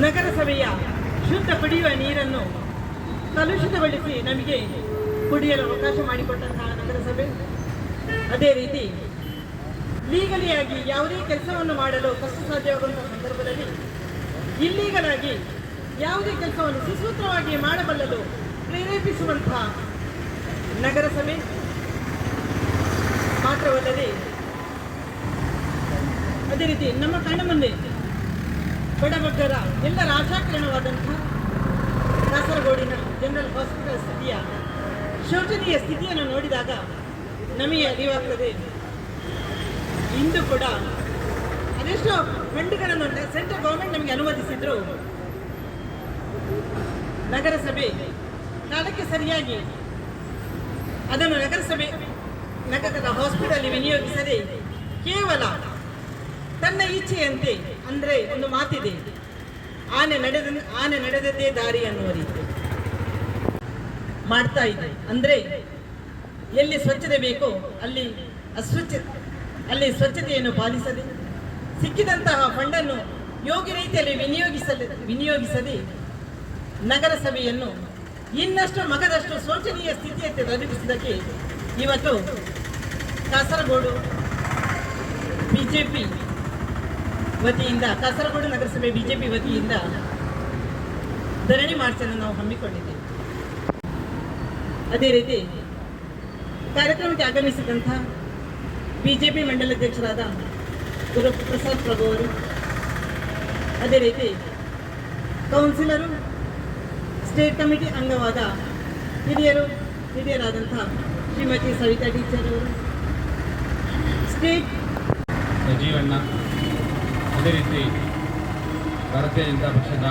ನಗರಸಭೆಯ ಶುದ್ಧ ಕುಡಿಯುವ ನೀರನ್ನು ಕಲುಷಿತಗೊಳಿಸಿ ನಮಗೆ ಕುಡಿಯಲು ಅವಕಾಶ ಮಾಡಿಕೊಟ್ಟಂತಹ ನಗರಸಭೆ, ಅದೇ ರೀತಿ ಲೀಗಲಿಯಾಗಿ ಯಾವುದೇ ಕೆಲಸವನ್ನು ಮಾಡಲು ಕಷ್ಟ ಸಾಧ್ಯವಾಗುವಂತಹ ಸಂದರ್ಭದಲ್ಲಿ ಇಲ್ಲೀಗಲ್ ಆಗಿ ಯಾವುದೇ ಕೆಲಸವನ್ನು ಸುಸೂತ್ರವಾಗಿ ಮಾಡಬಲ್ಲದು ಪ್ರೇರೇಪಿಸುವಂತಹ ನಗರಸಭೆ ಮಾತ್ರವಲ್ಲದೆ, ಅದೇ ರೀತಿ ನಮ್ಮ ಕಣ್ಣ ಮುಂದೆ ಬಡಬಗ್ಗರ ಎಲ್ಲ ರಾಜಾಕರಣವಾದಂತಹ ಕಾಸರಗೋಡಿನ ಜನರಲ್ ಹಾಸ್ಪಿಟಲ್ ಸ್ಥಿತಿಯ ಶೋಚನೀಯ ಸ್ಥಿತಿಯನ್ನು ನೋಡಿದಾಗ ನಮಗೆ ಅರಿವಾಗ್ತದೆ. ಇಂದು ಕೂಡ ಅದೆಷ್ಟೋ ಫಂಡ್ಗಳನ್ನು ಸೆಂಟ್ರಲ್ ಗೌರ್ಮೆಂಟ್ ನಮಗೆ ಅನುಮತಿಸಿದ್ರು, ನಗರಸಭೆ ಕಾಲಕ್ಕೆ ಸರಿಯಾಗಿ ಅದನ್ನು ನಗರದ ಹಾಸ್ಪಿಟಲ್ ವಿನಿಯೋಗಿಸದೆ ಕೇವಲ ತನ್ನ ಇಚ್ಛೆಯಂತೆ, ಅಂದರೆ ಒಂದು ಮಾತಿದೆ, ಆನೆ ನಡೆದದ್ದೇ ದಾರಿ ಅನ್ನುವ ರೀತಿ ಮಾಡ್ತಾ ಇದೆ. ಅಂದರೆ ಎಲ್ಲಿ ಸ್ವಚ್ಛತೆ ಬೇಕೋ ಅಲ್ಲಿ ಸ್ವಚ್ಛತೆಯನ್ನು ಪಾಲಿಸದೆ, ಸಿಕ್ಕಿದಂತಹ ಫಂಡನ್ನು ಯೋಗ್ಯ ರೀತಿಯಲ್ಲಿ ವಿನಿಯೋಗಿಸದೆ ನಗರಸಭೆಯನ್ನು ಇನ್ನಷ್ಟು ಮಗದಷ್ಟು ಶೋಚನೀಯ ಸ್ಥಿತಿಯಂತೆ ತಲುಪಿಸಿದ್ದಕ್ಕೆ ಇವತ್ತು ಕಾಸರಗೋಡು ಬಿಜೆಪಿ ವತಿಯಿಂದ, ಕಾಸರಗೋಡು ನಗರಸಭೆ ಬಿಜೆಪಿ ವತಿಯಿಂದ ಧರಣಿ ಮಾರ್ಚನ್ನು ನಾವು ಹಮ್ಮಿಕೊಂಡಿದ್ದೇವೆ. ಅದೇ ರೀತಿ ಕಾರ್ಯಕ್ರಮಕ್ಕೆ ಆಗಮಿಸಿದಂಥ ಬಿಜೆಪಿ ಮಂಡಲಾಧ್ಯಕ್ಷರಾದ ಗುರುಪ್ರಸಾದ್ ಪ್ರಭು ಅವರು, ಅದೇ ರೀತಿ ಕೌನ್ಸಿಲರು, ಸ್ಟೇಟ್ ಕಮಿಟಿ ಅಂಗವಾದ ಹಿರಿಯರಾದಂಥ ಶ್ರೀಮತಿ ಸವಿತಾ ಟೀಚರ್ ಅವರು, ಸ್ಟೇಟ್ ಜೀವಣ್ಣ, ಅದೇ ರೀತಿ ಭಾರತೀಯ ಜನತಾ ಪಕ್ಷದ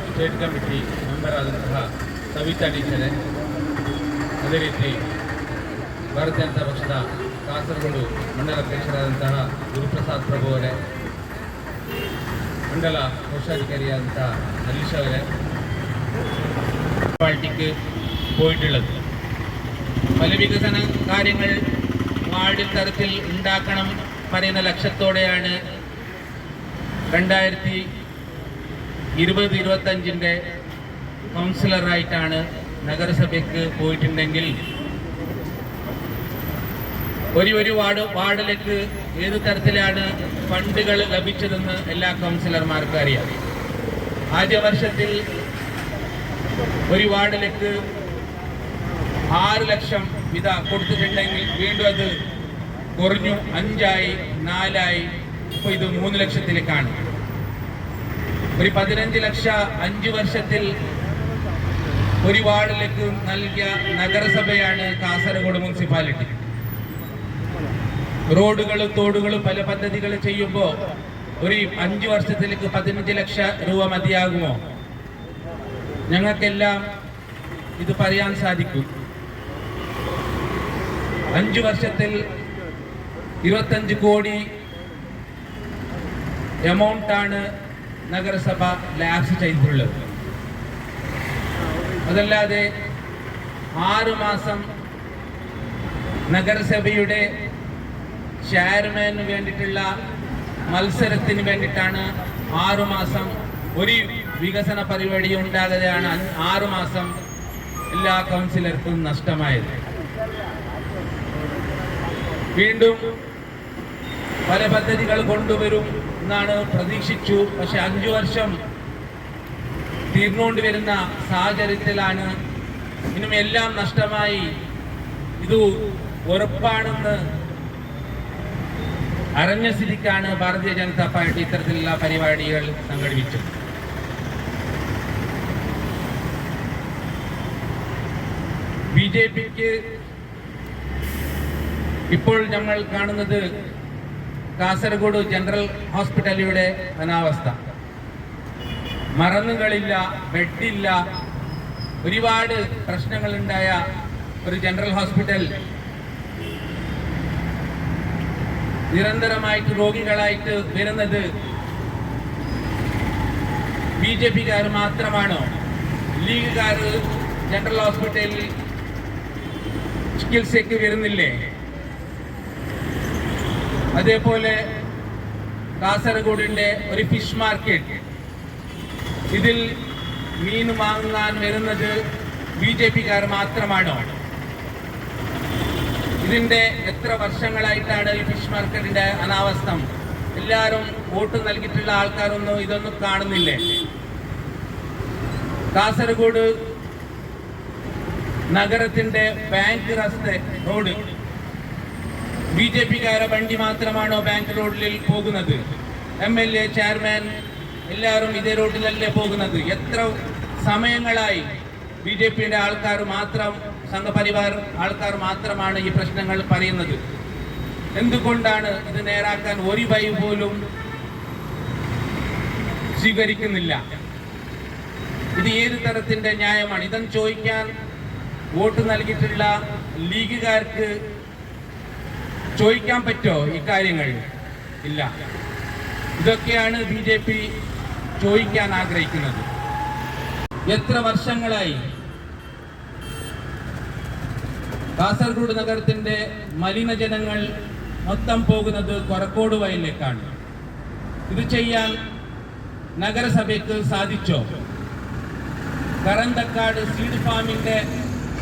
ಸ್ಟೇಟ್ ಕಮಿಟಿ ಮೆಂಬರ್ ಆದಂತಹ ಸವಿತಾ ಟೀಚರೇ, ಅದೇ ರೀತಿ ಭಾರತೀಯ ಜನತಾ ಪಕ್ಷದ ಕಾಸರಗೋಡು ಮಂಡಲ ಅಧ್ಯಕ್ಷರಾದಂತಹ ಗುರುಪ್ರಸಾದ್ ಪ್ರಭು ಅವರೇ, ಮಂಡಲ കോശാധികാരിയാದಂತಹ ഹരീഷ് അവരെ, പാർട്ടിക്ക് പോയിട്ടുള്ളത് പല വികസന കാര്യങ്ങൾ വാർഡിൽ തരത്തിൽ ഉണ്ടാക്കണം പറയുന്ന ലക്ഷ്യത്തോടെയാണ് 2020-25 കൗൺസിലറായിട്ടാണ് നഗരസഭയ്ക്ക് പോയിട്ടുണ്ടെങ്കിൽ ഒരു വാർഡിലേക്ക് ഏത് തരത്തിലാണ് ഫണ്ടുകൾ ലഭിച്ചതെന്ന് എല്ലാ കൗൺസിലർമാർക്കും അറിയാം. ആദ്യ വർഷത്തിൽ ഒരു വാർഡിലേക്ക് 6 ലക്ഷം കൊടുത്തിട്ടുണ്ടെങ്കിൽ വീണ്ടും അത് കുറഞ്ഞു, 5ആയി, 4ആയി, ഇപ്പോൾ ഇത് 3 ലക്ഷത്തിലേക്കാണ്. ഒരു 15 ലക്ഷം 5 വർഷത്തിൽ ഒരു വാർഡിലേക്ക് നൽകിയ നഗരസഭയാണ് കാസർഗോഡ് മുനിസിപ്പാലിറ്റി. റോഡുകളും തോടുകളും പല പദ്ധതികൾ ചെയ്യുമ്പോൾ ഒരു 5 വർഷത്തിലേക്ക് 15 ലക്ഷം രൂപ മതിയാകുമോ? ഞങ്ങൾക്കെല്ലാം ഇത് പറയാൻ സാധിക്കും. 5 വർഷത്തിൽ 25 കോടി എമൗണ്ടാണ് നഗരസഭ ലാപ്സ് ചെയ്തിട്ടുള്ളത്. അതല്ലാതെ 6 മാസം നഗരസഭയുടെ ചെയർമാന് വേണ്ടിയിട്ടുള്ള മത്സരത്തിന് വേണ്ടിയിട്ടാണ് 6 മാസം ഒരു വികസന പരിപാടി ഉണ്ടാകാതെയാണ് 6 മാസം എല്ലാ കൗൺസിലർക്കും നഷ്ടമായത്. വീണ്ടും പല പദ്ധതികൾ കൊണ്ടുവരും എന്നാണ് പ്രതീക്ഷിച്ചു. പക്ഷെ 5 വർഷം തീർന്നുകൊണ്ട് വരുന്ന സാഹചര്യത്തിലാണ് ഇന്നും എല്ലാം നഷ്ടമായി. ഇത് ഉറപ്പാണെന്ന് അറിഞ്ഞ സ്ഥിതിക്കാണ് ഭാരതീയ ജനതാ പാർട്ടി ഇത്തരത്തിലുള്ള പരിപാടികൾ സംഘടിപ്പിച്ചത്. ബിജെപിക്ക് ഇപ്പോൾ നമ്മൾ കാണുന്നത് കാസർഗോഡ് ജനറൽ ഹോസ്പിറ്റലിയുടെ അനാവസ്ഥ. മരുന്നുകളില്ല, ബെഡില്ല, ഒരുപാട് പ്രശ്നങ്ങളുണ്ടായ ഒരു ജനറൽ ഹോസ്പിറ്റൽ നിരന്തരമായിട്ട് രോഗികളായിട്ട് വരുന്നത് ബിജെപിക്കാർ മാത്രമാണോ? ലീഗുകാർ ജനറൽ ഹോസ്പിറ്റലിൽ ചികിത്സയ്ക്ക് വരുന്നില്ലേ? അതേപോലെ കാസർഗോഡിന്റെ ഒരു ഫിഷ് മാർക്കറ്റ്. ഇതിൽ മീൻ വാങ്ങാൻ വരുന്നത് BJP-കാർ മാത്രമാണോ? ഇതിന്റെ എത്ര വർഷങ്ങളായിട്ടാണ് ഈ ഫിഷ് മാർക്കറ്റിന്റെ അനാവസ്ഥം? എല്ലാവരും വോട്ട് നൽകിയിട്ടുള്ള ആൾക്കാരൊന്നും ഇതൊന്നും കാണുന്നില്ലേ? കാസർഗോഡ് നഗരത്തിന്റെ ബാങ്ക് റോഡ് BJP-കാരെ വണ്ടി മാത്രമാണോ ബാങ്ക് റോഡിൽ പോകുന്നത്? MLA, ചെയർമാൻ എല്ലാവരും ഇതേ റോഡിലല്ലേ പോകുന്നത്? എത്ര സമയങ്ങളായി BJP-യുടെ ആൾക്കാർ മാത്രം, സംഘപരിവാർ ആൾക്കാർ മാത്രമാണ് ഈ പ്രശ്നങ്ങൾ പറയുന്നത്? എന്തുകൊണ്ടാണ് ഇത് നേരാക്കാൻ ഒരു വഴി പോലും സ്വീകരിക്കുന്നില്ല? ഇത് ഏത് തരത്തിന്റെ ന്യായമാണ്? ഇതെന്ന് ചോദിക്കാൻ വോട്ട് നൽകിയിട്ടുള്ള ലീഗുകാർക്ക് ചോദിക്കാൻ പറ്റുമോ ഈ കാര്യങ്ങൾ? ഇല്ല. ഇതൊക്കെയാണ് BJP ചോദിക്കാൻ ആഗ്രഹിക്കുന്നത്. എത്ര വർഷങ്ങളായി കാസർഗോഡ് നഗരത്തിന്റെ മലിനജലങ്ങൾ മൊത്തം പോകുന്നത് കൊറക്കോട് വയലിലേക്കാണ്. ഇത് ചെയ്യാൻ നഗരസഭയ്ക്ക് സാധിച്ചോ? കറന്തക്കാട് സീഡ് ഫാമിന്റെ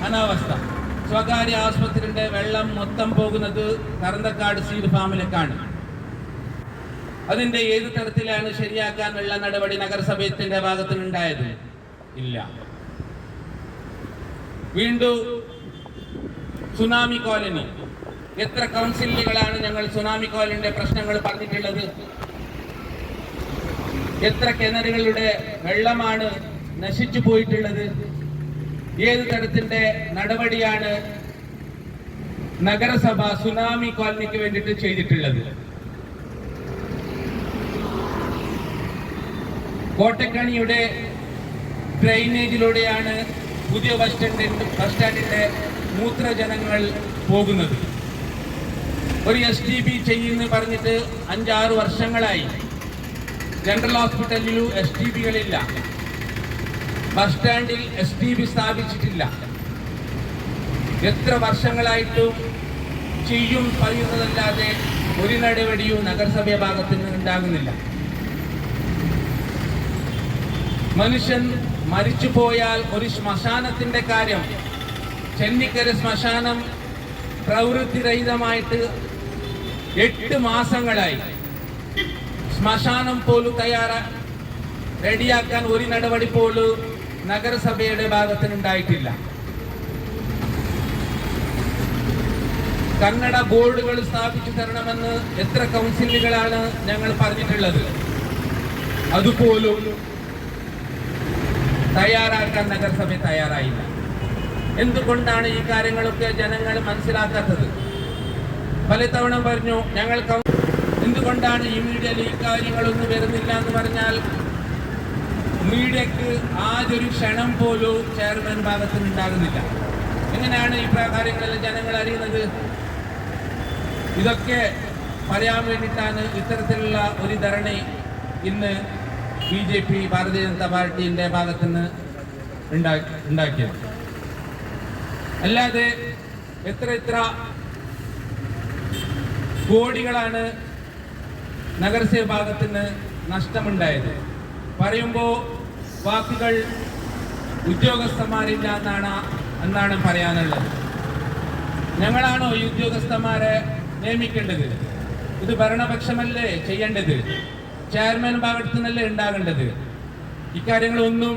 അനാവസ്ഥ, സ്വകാര്യ ആശുപത്രിയുടെ വെള്ളം മൊത്തം പോകുന്നത് കറന്തക്കാട് സീഡ് ഫാമിലേക്കാണ്. അതിന്റെ ഏത് തരത്തിലാണ് ശരിയാക്കാനുള്ള നടപടി നഗരസഭയുടെ ഭാഗത്തുനിന്നുണ്ടായത്? ഇല്ല. വീണ്ടും സുനാമി കോളനി. എത്ര കൗൺസിലുകളാണ് ഞങ്ങൾ സുനാമി കോളനിയുടെ പ്രശ്നങ്ങൾ പറഞ്ഞിട്ടുള്ളത്? എത്ര കിണറുകളുടെ വെള്ളമാണ് നശിച്ചു പോയിട്ടുള്ളത്? ഏത് തരത്തിന്റെ നടപടിയാണ് നഗരസഭ സുനാമി കോളനിക്ക് വേണ്ടിയിട്ട് ചെയ്തിട്ടുള്ളത്? കോട്ടക്കണിയുടെ ഡ്രെയിനേജിലൂടെയാണ് പുതിയ ബസ് സ്റ്റാൻഡിന്റെ മൂത്രജനങ്ങൾ പോകുന്നത്. ഒരു STB ചെയ്യുമെന്ന് പറഞ്ഞിട്ട് 5-6 വർഷങ്ങളായി. ജനറൽ ഹോസ്പിറ്റലിൽ STBകളില്ല, ബസ് സ്റ്റാൻഡിൽ STB സ്ഥാപിച്ചിട്ടില്ല. എത്ര വർഷങ്ങളായിട്ടും ചെയ്യും പറയുന്നതല്ലാതെ ഒരു നടപടിയും നഗരസഭ ഭാഗത്ത് നിന്ന് ഉണ്ടാകുന്നില്ല. മനുഷ്യൻ മരിച്ചു പോയാൽ ഒരു ശ്മശാനത്തിന്റെ കാര്യം, ചെന്നിക്കര ശ്മശാനം പ്രവൃത്തിരഹിതമായിട്ട് 8 മാസങ്ങളായി. ശ്മശാനം പോലും റെഡിയാക്കാൻ ഒരു നടപടി പോലും നഗരസഭയുടെ ഭാഗത്തുനിന്നുണ്ടായിട്ടില്ല. കന്നഡ ബോർഡുകൾ സ്ഥാപിച്ചു തരണമെന്ന് എത്ര കൗൺസിലുകളാണ് ഞങ്ങൾ പറഞ്ഞിട്ടുള്ളത്? അതുപോലും തയ്യാറാക്കാൻ നഗരസഭ തയ്യാറായില്ല. എന്തുകൊണ്ടാണ് ഈ കാര്യങ്ങളൊക്കെ ജനങ്ങൾ മനസ്സിലാക്കാത്തത്? പലതവണ പറഞ്ഞു ഞങ്ങൾ. എന്തുകൊണ്ടാണ് ഈ മീഡിയയിൽ ഈ കാര്യങ്ങളൊന്നും വരുന്നില്ല എന്ന് പറഞ്ഞാൽ മീഡിയക്ക് ആദ്യൊരു ക്ഷണം പോലും ചെയർമാൻ ഭാഗത്തുനിന്ന് ഉണ്ടാകുന്നില്ല. എങ്ങനെയാണ് ഈ കാര്യങ്ങളെല്ലാം ജനങ്ങൾ അറിയുന്നത്? ഇതൊക്കെ പറയാൻ വേണ്ടിയിട്ടാണ് ഇത്തരത്തിലുള്ള ഒരു ധരണി ഇന്ന് BJP, ഭാരതീയ ജനതാ പാർട്ടിന്റെ ഭാഗത്തുനിന്ന് ഉണ്ടാക്കിയത്. അല്ലാതെ എത്ര കോടികളാണ് നഗരസഭ ഭാഗത്തുനിന്ന് നഷ്ടമുണ്ടായത് പറയുമ്പോൾ വാക്കുകൾ ഉദ്യോഗസ്ഥന്മാരില്ല എന്നാണ് പറയാനുള്ളത്. ഞങ്ങളാണോ ഈ ഉദ്യോഗസ്ഥന്മാരെ നിയമിക്കേണ്ടത്? ഇത് ഭരണപക്ഷമല്ലേ ചെയ്യേണ്ടത്? ചെയർമാൻ ഭാഗത്തു നിന്നല്ലേ ഉണ്ടാകേണ്ടത്? ഇക്കാര്യങ്ങളൊന്നും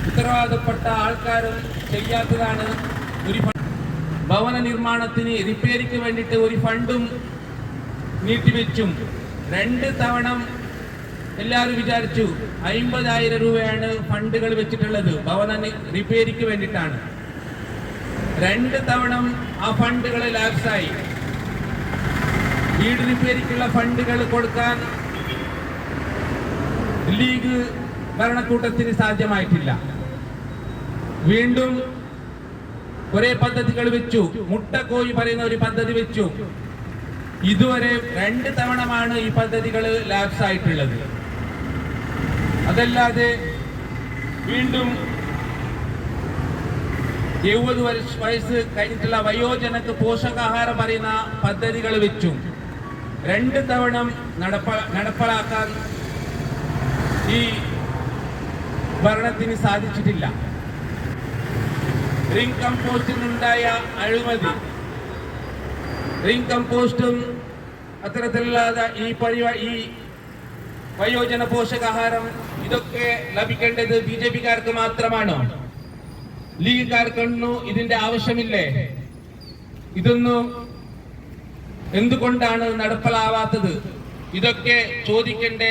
ഉത്തരവാദപ്പെട്ട ആൾക്കാരും ചെയ്യാത്തതാണ്. ഒരു ഭവന നിർമ്മാണത്തിന് റിപ്പയറിക്ക് വേണ്ടിയിട്ട് ഒരു ഫണ്ടും നീട്ടിവെച്ചും 2 തവണ എല്ലാവരും വിചാരിച്ചു 50,000 രൂപയാണ് ഫണ്ടുകൾ വെച്ചിട്ടുള്ളത് ഭവന റിപ്പയറിക്ക് വേണ്ടിയിട്ടാണ്. 2 തവണ ആ ഫണ്ടുകൾ ലാപ്സായി. വീട് റിപ്പയറിക്കുള്ള ഫണ്ടുകൾ കൊടുക്കാൻ ലീഗ് ഭരണകൂട്ടത്തിന് സാധ്യമായിട്ടില്ല. വീണ്ടും കുറെ പദ്ധതികൾ വെച്ചു. മുട്ടക്കോഴി പറയുന്ന ഒരു പദ്ധതി വെച്ചു. ഇതുവരെ 2 തവണമാണ് ഈ പദ്ധതികൾ ലാപ്സ് ആയിട്ടുള്ളത്. അതല്ലാതെ വീണ്ടും 70 വയസ്സ് കഴിഞ്ഞിട്ടുള്ള വയോജനക്ക് പോഷകാഹാരം പറയുന്ന പദ്ധതികൾ വെച്ചു. 2 തവണ നടപ്പാക്കാൻ ഈ ഭരണത്തിന് സാധിച്ചിട്ടില്ല. റിംഗ് കമ്പോസ്റ്റിനുണ്ടായ അഴിമതി, റിംഗ് കമ്പോസ്റ്റും അത്തരത്തിലുള്ള ഈ വയോജന പോഷകാഹാരം ഇതൊക്കെ ലഭിക്കേണ്ടത് BJP-കാർക്ക് മാത്രമാണോ? ലീഗുകാർക്കൊന്നും ഇതിന്റെ ആവശ്യമില്ലേ? ഇതൊന്നും എന്തുകൊണ്ടാണ് നടപ്പിലാവാത്തത്? ഇതൊക്കെ ചോദിക്കേണ്ട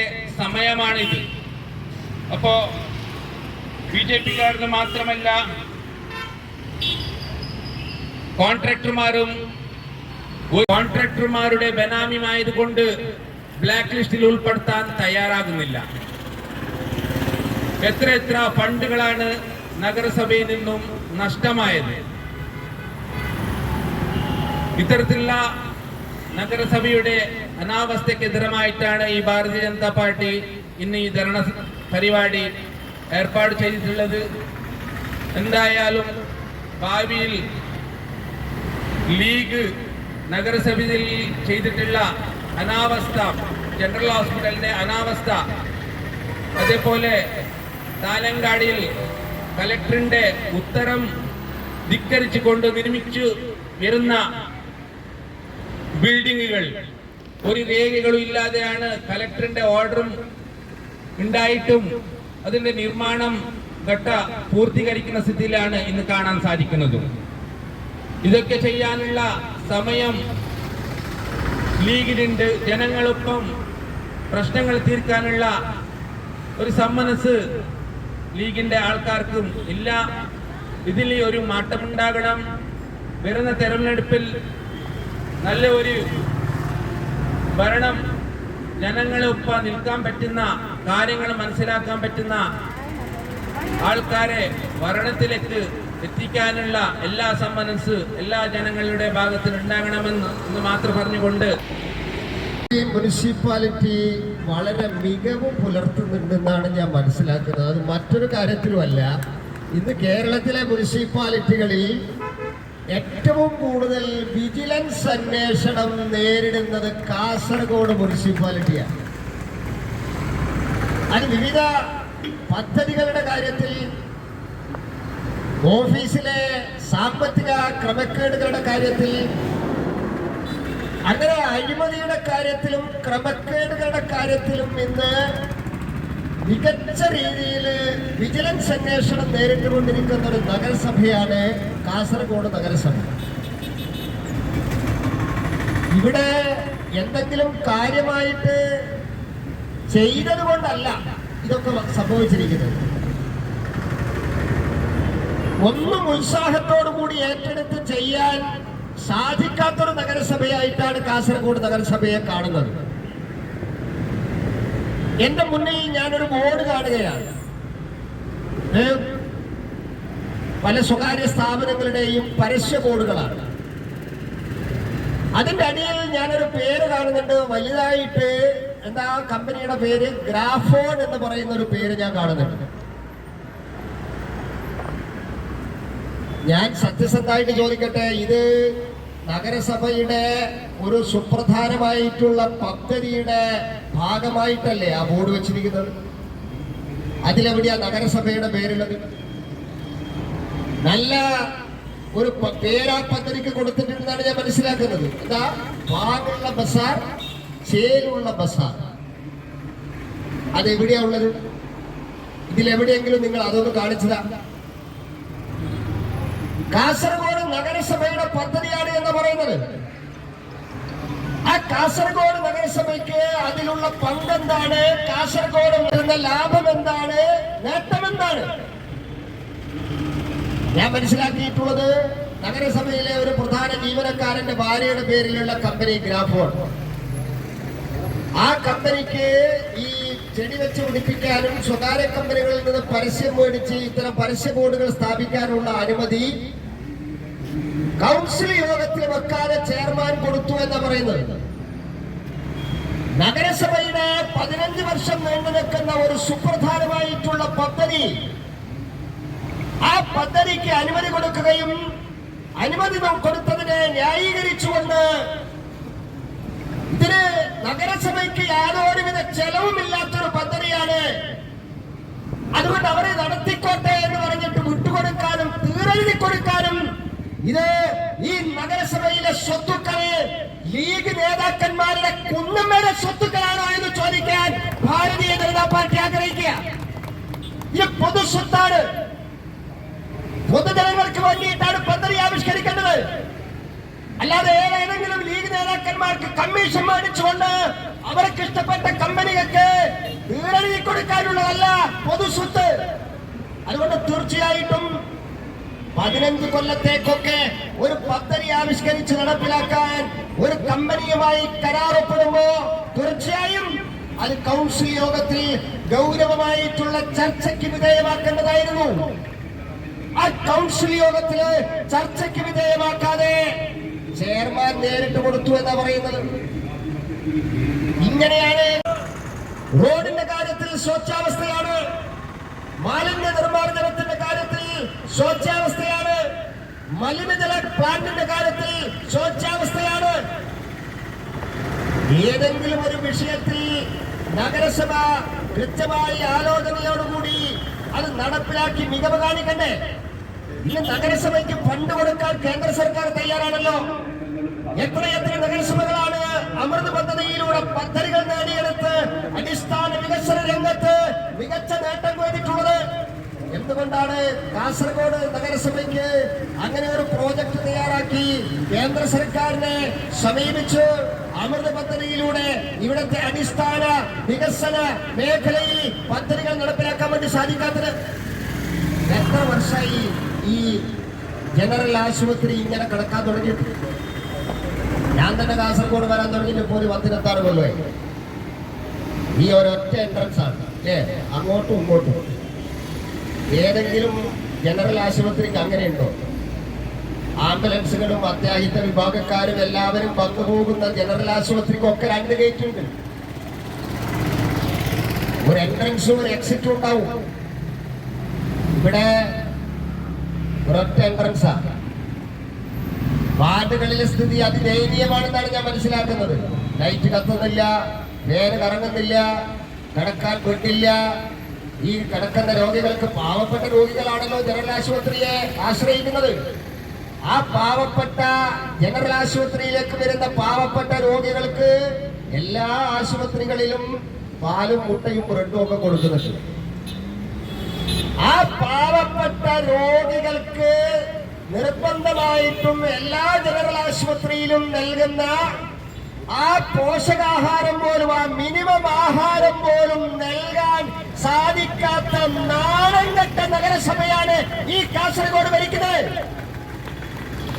സമയമാണിത്. അപ്പോ BJP-കാർക്ക് മാത്രമല്ല, കോൺട്രാക്ടർമാരുടെ ബനാമിയായതുകൊണ്ട് ബ്ലാക്ക് ലിസ്റ്റിൽ ഉൾപ്പെടുത്താൻ തയ്യാറാകുന്നില്ല. എത്ര ഫണ്ടുകളാണ് നഗരസഭയിൽ നിന്നും നഷ്ടമായത്? ഇത്തരത്തിലുള്ള നഗരസഭയുടെ അനാവസ്ഥക്കെതിരമായിട്ടാണ് ഈ ഭാരതീയ ജനതാ പാർട്ടി ഇന്ന് ഈ ധർണ പരിപാടി ഏർപ്പാട് ചെയ്തിട്ടുള്ളത്. എന്തായാലും ഭാവിയിൽ ലീഗ് നഗരസഭയിൽ ചെയ്തിട്ടുള്ള അനാവസ്ഥ, ജനറൽ ഹോസ്പിറ്റലിന്റെ അനാവസ്ഥ, അതേപോലെ താലങ്കാടിയിൽ കലക്ടറിന്റെ ഉത്തരം ധിക്കരിച്ചുകൊണ്ട് നിർമ്മിച്ചു വരുന്ന ബിൽഡിങ്ങുകൾ ഒരു രേഖകളും ഇല്ലാതെയാണ് കലക്ടറിന്റെ ഓർഡറും ഉണ്ടായിട്ടും അതിന്റെ നിർമ്മാണം ഘട്ട പൂർത്തീകരിക്കുന്ന സ്ഥിതിയിലാണ് ഇന്ന് കാണാൻ സാധിക്കുന്നത്. ഇതൊക്കെ ചെയ്യാനുള്ള സമയം ലീഗിനുണ്ട്. ജനങ്ങളൊപ്പം പ്രശ്നങ്ങൾ തീർക്കാനുള്ള ഒരു സമ്മനസ് ലീഗിന്റെ ആൾക്കാർക്കും ഇല്ല. ഇതിൽ ഒരു മാറ്റമുണ്ടാകണം. വരുന്ന തെരഞ്ഞെടുപ്പിൽ നല്ല ഒരു ഭരണം, ജനങ്ങളൊപ്പം നിൽക്കാൻ പറ്റുന്ന കാര്യങ്ങൾ മനസ്സിലാക്കാൻ പറ്റുന്ന ആൾക്കാരെ ഭരണത്തിലേക്ക് എത്തിക്കാനുള്ള എല്ലാ സമ്മനസ് എല്ലാ ജനങ്ങളുടെ ഭാഗത്തിൽ ഉണ്ടാകണമെന്ന് മാത്രം പറഞ്ഞുകൊണ്ട് മുനിസിപ്പാലിറ്റി വളരെ മികവ് പുലർത്തുന്നുണ്ടെന്നാണ് ഞാൻ മനസ്സിലാക്കുന്നത്. അത് മറ്റൊരു കാര്യത്തിലുമല്ല, ഇന്ന് കേരളത്തിലെ മുനിസിപ്പാലിറ്റികളിൽ ഏറ്റവും കൂടുതൽ വിജിലൻസ് അന്വേഷണം നേരിടുന്നത് കാസർഗോഡ് മുനിസിപ്പാലിറ്റിയാണ്. അത് വിവിധ പദ്ധതികളുടെ കാര്യത്തിൽ, ഓഫീസിലെ സാമ്പത്തിക ക്രമക്കേടുകളുടെ കാര്യത്തിൽ, അങ്ങനെ അഴിമതിയുടെ കാര്യത്തിലും ക്രമക്കേടുകളുടെ കാര്യത്തിലും ഇന്ന് മികച്ച രീതിയിൽ വിജിലൻസ് അന്വേഷണം നേരിട്ടുകൊണ്ടിരിക്കുന്ന ഒരു നഗരസഭയാണ് കാസർഗോഡ് നഗരസഭ. ഇവിടെ എന്തെങ്കിലും കാര്യമായിട്ട് ചെയ്തത് കൊണ്ടല്ല ഇതൊക്കെ സംഭവിച്ചിരിക്കുന്നത്. ഒന്നും ഉത്സാഹത്തോടു കൂടി ഏറ്റെടുത്ത് ചെയ്യാൻ സാധിക്കാത്തൊരു നഗരസഭയായിട്ടാണ് കാസർഗോഡ് നഗരസഭയെ കാണുന്നത്. എന്റെ മുന്നിൽ ഞാനൊരു ബോർഡ് കാണുകയാണ്. പല സ്വകാര്യ സ്ഥാപനങ്ങളുടെയും പരസ്യ ബോർഡുകളാണ്. അതിന്റെ അടിയിൽ ഞാനൊരു പേര് കാണുന്നുണ്ട് വലുതായിട്ട്. എന്താ കമ്പനിയുടെ പേര്? ഗ്രാഫോൺ എന്ന് പറയുന്ന ഒരു പേര് ഞാൻ കാണുന്നുണ്ട്. ഞാൻ സത്യസന്ധമായിട്ട് ചോദിക്കട്ടെ, ഇത് നഗരസഭയുടെ ഒരു സുപ്രധാനമായിട്ടുള്ള പദ്ധതിയുടെ ഭാഗമായിട്ടല്ലേ ആ ബോർഡ് വെച്ചിരിക്കുന്നത്? അതിലെവിടെയാ നഗരസഭയുടെ പേരുള്ളത്? നല്ല ഒരു പേരാ പദ്ധതിക്ക് കൊടുത്തിട്ടുണ്ടെന്നാണ് ഞാൻ മനസ്സിലാക്കുന്നത്. എന്താ? വാങ്ങുള്ള ബസാർ, ചേലുള്ള ബസാർ. അതെവിടെയാ ഉള്ളത്? ഇതിലെവിടെയെങ്കിലും നിങ്ങൾ അതൊന്ന് കാണിച്ചതാ? കാസർഗോഡ് നഗരസഭയുടെ പദ്ധതിയാണ് എന്ന് പറയുന്നത്. ആ കാസർഗോഡ് നഗരസഭയ്ക്ക് അതിലുള്ള പങ്കെന്താണ്? കാസർഗോഡ് വരുന്ന ലാഭം എന്താണ്? നേട്ടം എന്താണ്? ഞാൻ മനസ്സിലാക്കിയിട്ടുള്ളത്, നഗരസഭയിലെ ഒരു പ്രധാന ജീവനക്കാരന്റെ ഭാര്യയുടെ പേരിലുള്ള കമ്പനി ഗ്രാഫോൺ, ആ കമ്പനിക്ക് ഈ ചെടി വെച്ച് പിടിപ്പിക്കാനും സ്വകാര്യ കമ്പനികളിൽ നിന്ന് പരസ്യം മേടിച്ച് ഇത്തരം പരസ്യ ബോർഡുകൾ സ്ഥാപിക്കാനുള്ള അനുമതി കൗൺസിൽ യോഗത്തിൽ വെക്കാതെ ചെയർമാൻ കൊടുത്തു എന്ന് പറയുന്നത്. നഗരസഭയുടെ 15 വർഷം നീണ്ടു നിൽക്കുന്ന ഒരു സുപ്രധാനമായിട്ടുള്ള പദ്ധതി, ആ പദ്ധതിക്ക് അനുമതി കൊടുക്കുകയും അനുമതി കൊടുത്തതിനെ ന്യായീകരിച്ചുകൊണ്ട് ഇത് ഇതിന് നഗരസഭയ്ക്ക് യാതൊരുവിധ ചെലവുമില്ലാത്തൊരു പദ്ധതിയാണ്. അതുകൊണ്ട് അവരെ നടത്തിക്കോട്ടെ എന്ന് പറഞ്ഞിട്ട് വിട്ടുകൊടുക്കാനും തീരെഴുതി കൊടുക്കാനും ഇത് ഈ നഗരസഭയിലെ സ്വത്തുക്കൾ ലീഗ് നേതാക്കന്മാരുടെ കുന്നമ്മയുടെ സ്വത്തുക്കളാണോ എന്ന് ചോദിക്കാൻ ഭാരതീയ ജനതാ പാർട്ടി ആഗ്രഹിക്കുക. ഇത് പൊതുസ്വത്താണ്. പൊതുജനങ്ങൾക്ക് വേണ്ടിയിട്ടാണ് പദ്ധതി ആവിഷ്കരിക്കേണ്ടത്. അല്ലാതെ ഏതെങ്കിലും ലീഗ് നേതാക്കന്മാർക്ക് കമ്മീഷൻ മേടിച്ചുകൊണ്ട് അവർക്ക് ഇഷ്ടപ്പെട്ട കമ്പനികൾക്ക് വീടെഴുതി കൊടുക്കാനുള്ളതല്ല പൊതുസ്വത്ത്. അതുകൊണ്ട് തീർച്ചയായിട്ടും 15 കൊല്ലത്തേക്കൊക്കെ ഒരു പദ്ധതി ആവിഷ്കരിച്ച് നടപ്പിലാക്കാൻ ഒരു കമ്പനിയുമായി കരാറൊപ്പിടുമ്പോ തീർച്ചയായും അത് കൗൺസിൽ യോഗത്തിൽ ഗൗരവമായിട്ടുള്ള ചർച്ചയ്ക്ക് വിധേയമാക്കേണ്ടതായിരുന്നു. ആ കൗൺസിൽ യോഗത്തില് ചർച്ചയ്ക്ക് വിധേയമാക്കാതെ ചെയർമാൻ നേരിട്ട് കൊടുത്തു എന്നാ പറയുന്നത്. ഇങ്ങനെയാണ്. റോഡിന്റെ കാര്യത്തിൽ ശോച്യാവസ്ഥയാണ്, മാലിന്യ നിർമ്മാർജ്ജനത്തിന്റെ കാര്യത്തിൽ ശോച്യാവസ്ഥയാണ്, മലിനജല പ്ലാന്റിന്റെ കാര്യത്തിൽ ശോച്യാവസ്ഥയാണ്. ഏതെങ്കിലും ഒരു വിഷയത്തിൽ നഗരസഭ കൃത്യമായി ആലോചനയോടുകൂടി അത് നടപ്പിലാക്കി മികവ് കാണിക്കണ്ടേ? ഇന്ന് നഗരസഭയ്ക്ക് ഫണ്ട് കൊടുക്കാൻ കേന്ദ്ര സർക്കാർ തയ്യാറാണല്ലോ. എത്രയെത്ര നഗരസഭകളാണ് അമൃത് പദ്ധതിയിലൂടെ പദ്ധതികൾ നേടിയെടുത്ത് അടിസ്ഥാന വികസന രംഗത്ത് മികച്ച നേട്ടം കൊയ്തിട്ടുള്ളത്. എന്തുകൊണ്ടാണ് കാസർഗോഡ് നഗരസഭയ്ക്ക് അങ്ങനെ ഒരു പ്രോജക്ട് തയ്യാറാക്കി കേന്ദ്ര സർക്കാരിനെ സമീപിച്ച് അമൃത് പദ്ധതിയിലൂടെ ഇവിടുത്തെ അടിസ്ഥാന വികസന മേഖലയിൽ പദ്ധതികൾ നടപ്പിലാക്കാൻ വേണ്ടി സാധിക്കാത്തത്? എത്ര വർഷമായി ഈ ജനറൽ ആശുപത്രി ഇങ്ങനെ കിടക്കാൻ തുടങ്ങിയിട്ട്? ഞാൻ തന്നെ കാസർഗോഡ് വരാൻ തുടങ്ങിയിട്ട് ഇപ്പോൾ ഒരു 16 കൊല്ലമായി. ഈ ഒരൊറ്റ എൻട്രൻസ് ആണ് അങ്ങോട്ടും ഇങ്ങോട്ടും. ഏതെങ്കിലും ജനറൽ ആശുപത്രിക്ക് അങ്ങനെയുണ്ടോ? ആംബുലൻസുകളും അത്യാഹിത വിഭാഗക്കാരും എല്ലാവരും വന്നുപോകുന്ന ജനറൽ ആശുപത്രിക്കൊക്കെ 2 ഗേറ്റ് ഉണ്ട്. ഒരു എൻട്രൻസും ഒരു എക്സിറ്റും ഉണ്ടാവും. ഇവിടെ ഒരൊറ്റ എൻട്രൻസാ. വാർഡുകളിലെ സ്ഥിതി അതിദയനീയമാണെന്നാണ് ഞാൻ മനസ്സിലാക്കുന്നത്. ലൈറ്റ് കത്തുന്നില്ല, ഫാന് കറങ്ങുന്നില്ല, കിടക്കാൻ പെട്ടില്ല. ഈ കിടക്കുന്ന രോഗികൾക്ക്, പാവപ്പെട്ട രോഗികളാണല്ലോ ജനറൽ ആശുപത്രിയെ ആശ്രയിക്കുന്നത്. ആ പാവപ്പെട്ട ജനറൽ ആശുപത്രിയിലേക്ക് വരുന്ന പാവപ്പെട്ട രോഗികൾക്ക് എല്ലാ ആശുപത്രികളിലും പാലും മുട്ടയും ബ്രെഡും ഒക്കെ കൊടുക്കുന്നുണ്ട്. ആ പാവപ്പെട്ട രോഗികൾക്ക് നിർബന്ധമായിട്ടും എല്ലാ ജനറൽ ആശുപത്രിയിലും നൽകുന്ന ആ പോഷകാഹാരം പോലും, ആ മിനിമം ആഹാരം പോലും നൽകാൻ സാധിക്കാത്ത നാണംകെട്ട നഗരസഭയാണ് ഈ കാസർഗോഡ് ഭരിക്കുന്നത്.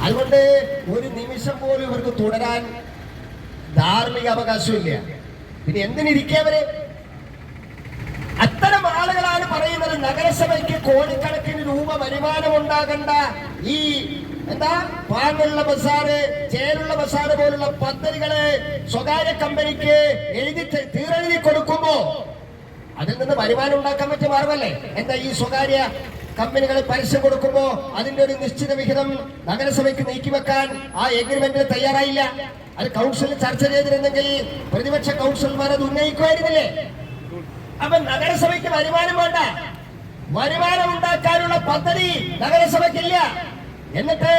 അതുകൊണ്ട് ഒരു നിമിഷം പോലും ഇവർക്ക് തുടരാൻ ധാർമ്മിക അവകാശമില്ല. പിന്നെ എന്തിനിരിക്കവര്? അത്തരം ആളുകളാണ് പറയുന്നത് നഗരസഭയ്ക്ക് കോടിക്കണക്കിന് രൂപ വരുമാനം ഉണ്ടാകേണ്ട ഈ പാങ്ങുള്ള ബസാറ്, ചേലുള്ള ബസാറ് പോലുള്ള പദ്ധതികള് സ്വകാര്യ കമ്പനിക്ക് തീരെഴുതി കൊടുക്കുമ്പോ അതിൽ നിന്ന് വരുമാനം ഉണ്ടാക്കാൻ പറ്റിയ മാർഗമല്ലേ? ഈ സ്വകാര്യ കമ്പനികൾ പരസ്യം കൊടുക്കുമ്പോ അതിന്റെ ഒരു നിശ്ചിത വിഹിതം നഗരസഭയ്ക്ക് നീക്കിവെക്കാൻ ആ എഗ്രിമെന്റിന് തയ്യാറായില്ല. അത് കൗൺസിലിൽ ചർച്ച ചെയ്തിരുന്നെങ്കിൽ പ്രതിപക്ഷ കൗൺസിലർമാർ അത് ഉന്നയിക്കുമായിരുന്നില്ലേ? അപ്പൊ നഗരസഭയ്ക്ക് വരുമാനം വേണ്ട, വരുമാനം ഉണ്ടാക്കാനുള്ള പദ്ധതി നഗരസഭയ്ക്കില്ല. എന്നിട്ട്